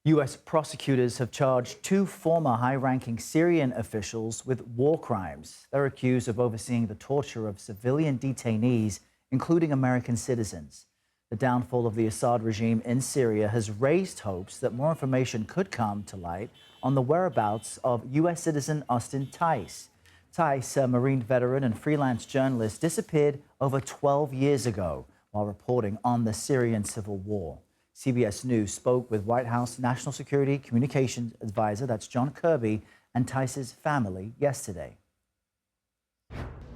U.S. prosecutors have charged two former high-ranking Syrian officials with war crimes. They're accused of overseeing the torture of civilian detainees, including American citizens. The downfall of the Assad regime in Syria has raised hopes that more information could come to light on the whereabouts of U.S. citizen Austin Tice. Tice, a Marine veteran and freelance journalist, disappeared over 12 years ago while reporting on the Syrian civil war. CBS News spoke with White House National Security Communications Advisor, that's John Kirby, and Tice's family yesterday.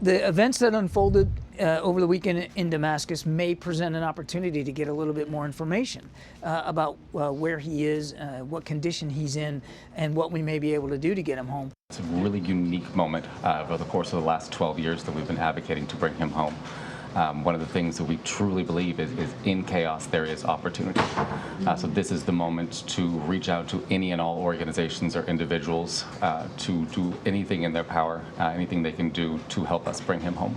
The events that unfolded over the weekend in Damascus may present an opportunity to get a little bit more information about where he is, what condition he's in, and what we may be able to do to get him home. It's a really unique moment over the course of the last 12 years that we've been advocating to bring him home. One of the things that we truly believe is in chaos there is opportunity. So this is the moment to reach out to any and all organizations or individuals to do anything in their power, anything they can do to help us bring him home.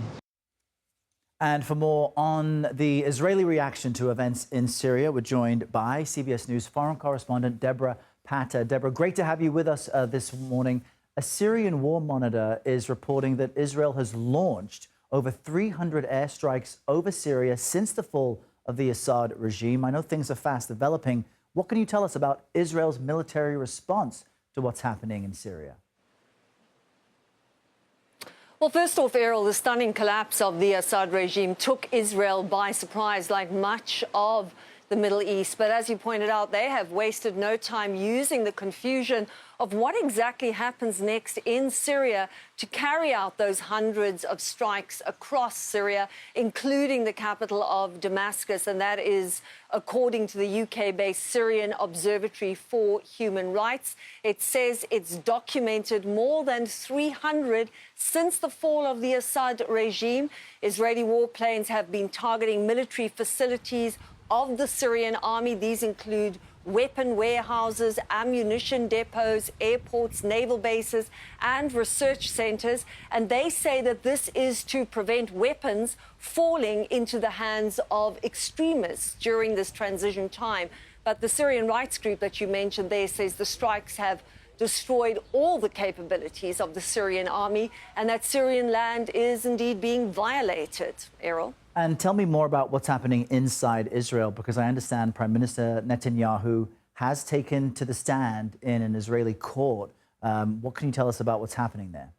And for more on the Israeli reaction to events in Syria, we're joined by CBS News foreign correspondent Debora Patta. Debora, great to have you with us this morning. A Syrian war monitor is reporting that Israel has launched over 300 airstrikes over Syria since the fall of the Assad regime. I know things are fast developing. What can you tell us about Israel's military response to what's happening in Syria? Well, first off, Errol, the stunning collapse of the Assad regime took Israel by surprise, like much of the Middle East. But as you pointed out, they have wasted no time using the confusion of what exactly happens next in Syria to carry out those hundreds of strikes across Syria, including the capital of Damascus. And that is according to the UK-based Syrian Observatory for Human Rights. It says it's documented more than 300 since the fall of the Assad regime. Israeli warplanes have been targeting military facilities of the Syrian army. These include weapon warehouses, ammunition depots, airports, naval bases, and research centers. And they say that this is to prevent weapons falling into the hands of extremists during this transition time. But the Syrian rights group that you mentioned there says the strikes have destroyed all the capabilities of the Syrian army and that Syrian land is indeed being violated. Errol? And tell me more about what's happening inside Israel, because I understand Prime Minister Netanyahu has taken to the stand in an Israeli court. What can you tell us about what's happening there?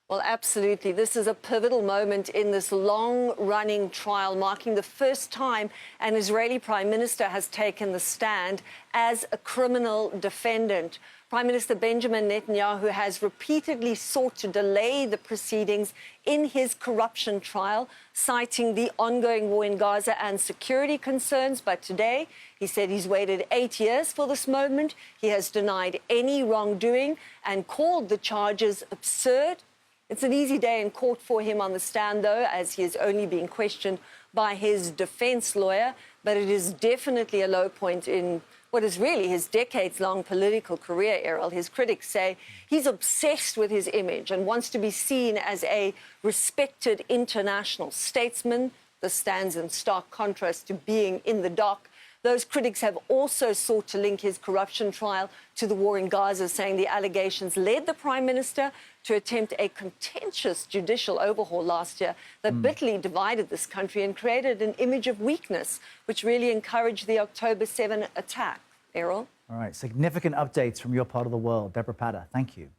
Well, absolutely. This is a pivotal moment in this long-running trial, marking the first time an Israeli prime minister has taken the stand as a criminal defendant. Prime Minister Benjamin Netanyahu has repeatedly sought to delay the proceedings in his corruption trial, citing the ongoing war in Gaza and security concerns. But today, he said he's waited 8 years for this moment. He has denied any wrongdoing and called the charges absurd. It's an easy day in court for him on the stand, though, as he is only being questioned by his defense lawyer. But it is definitely a low point in what is really his decades-long political career, Errol. His critics say he's obsessed with his image and wants to be seen as a respected international statesman. This stands in stark contrast to being in the dock. Those critics have also sought to link his corruption trial to the war in Gaza, saying the allegations led the prime minister to attempt a contentious judicial overhaul last year that bitterly divided this country and created an image of weakness, which really encouraged the October 7 attack. Errol? All right, significant updates from your part of the world. Debora Patta, thank you.